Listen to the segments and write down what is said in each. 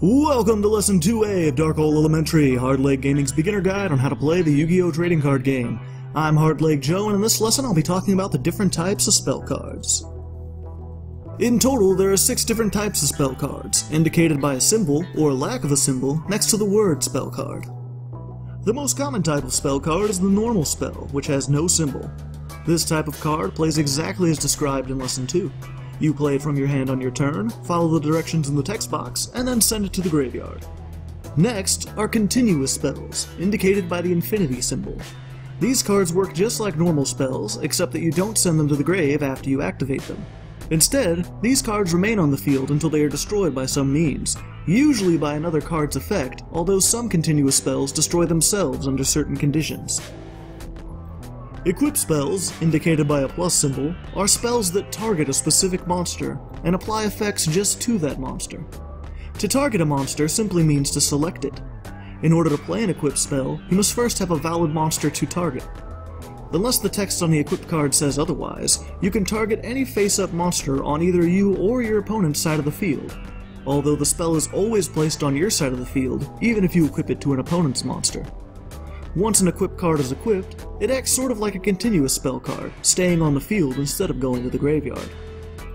Welcome to Lesson 2A of Darkhole Elementary, Hardleg Gaming's beginner guide on how to play the Yu-Gi-Oh! Trading card game. I'm Hardleg Joe, and in this lesson I'll be talking about the different types of spell cards. In total, there are 6 different types of spell cards, indicated by a symbol, or lack of a symbol, next to the word spell card. The most common type of spell card is the normal spell, which has no symbol. This type of card plays exactly as described in Lesson 2. You play it from your hand on your turn, follow the directions in the text box, and then send it to the graveyard. Next are continuous spells, indicated by the infinity symbol. These cards work just like normal spells, except that you don't send them to the grave after you activate them. Instead, these cards remain on the field until they are destroyed by some means, usually by another card's effect, although some continuous spells destroy themselves under certain conditions. Equip spells, indicated by a plus symbol, are spells that target a specific monster and apply effects just to that monster. To target a monster simply means to select it. In order to play an equip spell, you must first have a valid monster to target. Unless the text on the equip card says otherwise, you can target any face-up monster on either you or your opponent's side of the field, although the spell is always placed on your side of the field, even if you equip it to an opponent's monster. Once an equip card is equipped, it acts sort of like a continuous spell card, staying on the field instead of going to the graveyard.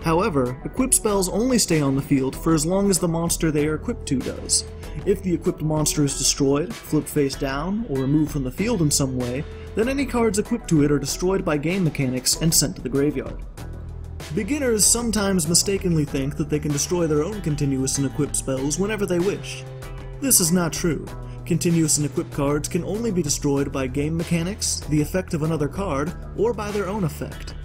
However, equip spells only stay on the field for as long as the monster they are equipped to does. If the equipped monster is destroyed, flipped face down, or removed from the field in some way, then any cards equipped to it are destroyed by game mechanics and sent to the graveyard. Beginners sometimes mistakenly think that they can destroy their own continuous and equipped spells whenever they wish. This is not true. Continuous and equipped cards can only be destroyed by game mechanics, the effect of another card, or by their own effect.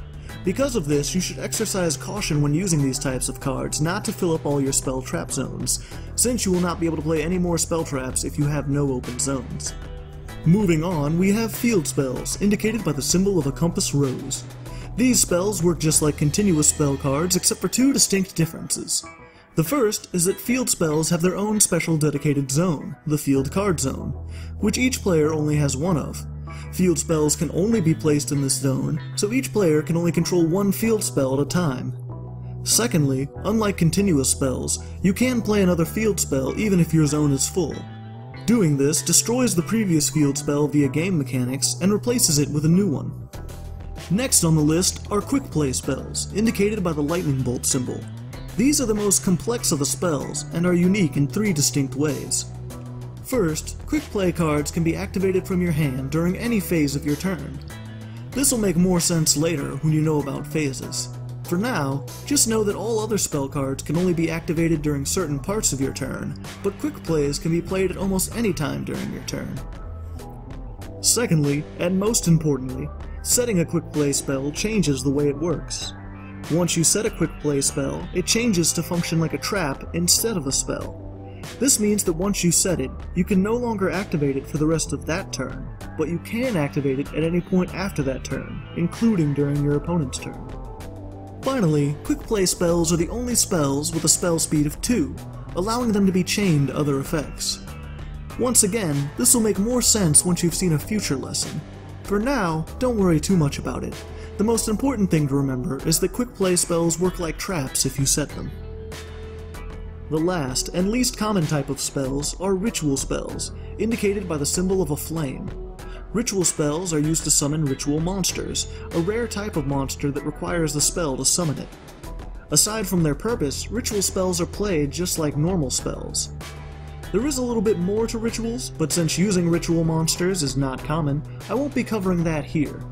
Because of this, you should exercise caution when using these types of cards not to fill up all your spell trap zones, since you will not be able to play any more spell traps if you have no open zones. Moving on, we have field spells, indicated by the symbol of a compass rose. These spells work just like continuous spell cards, except for 2 distinct differences. The first is that field spells have their own special dedicated zone, the field card zone, which each player only has one of. Field spells can only be placed in this zone, so each player can only control one field spell at a time. Secondly, unlike continuous spells, you can play another field spell even if your zone is full. Doing this destroys the previous field spell via game mechanics and replaces it with a new one. Next on the list are Quickplay spells, indicated by the lightning bolt symbol. These are the most complex of the spells and are unique in 3 distinct ways. First, Quickplay cards can be activated from your hand during any phase of your turn. This will make more sense later when you know about phases. For now, just know that all other spell cards can only be activated during certain parts of your turn, but Quick Plays can be played at almost any time during your turn. Secondly, and most importantly, setting a Quick Play spell changes the way it works. Once you set a Quick Play spell, it changes to function like a trap instead of a spell. This means that once you set it, you can no longer activate it for the rest of that turn, but you can activate it at any point after that turn, including during your opponent's turn. Finally, Quick Play spells are the only spells with a spell speed of 2, allowing them to be chained to other effects. Once again, this will make more sense once you've seen a future lesson. For now, don't worry too much about it. The most important thing to remember is that Quick Play spells work like traps if you set them. The last and least common type of spells are ritual spells, indicated by the symbol of a flame. Ritual spells are used to summon ritual monsters, a rare type of monster that requires the spell to summon it. Aside from their purpose, ritual spells are played just like normal spells. There is a little bit more to rituals, but since using ritual monsters is not common, I won't be covering that here.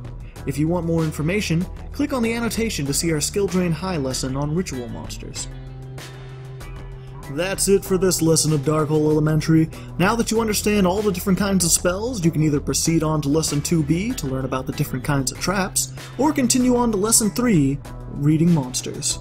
If you want more information, click on the annotation to see our Skill Drain High lesson on ritual monsters. That's it for this lesson of Darkhole Elementary. Now that you understand all the different kinds of spells, you can either proceed on to Lesson 2B to learn about the different kinds of traps, or continue on to Lesson 3, Reading Monsters.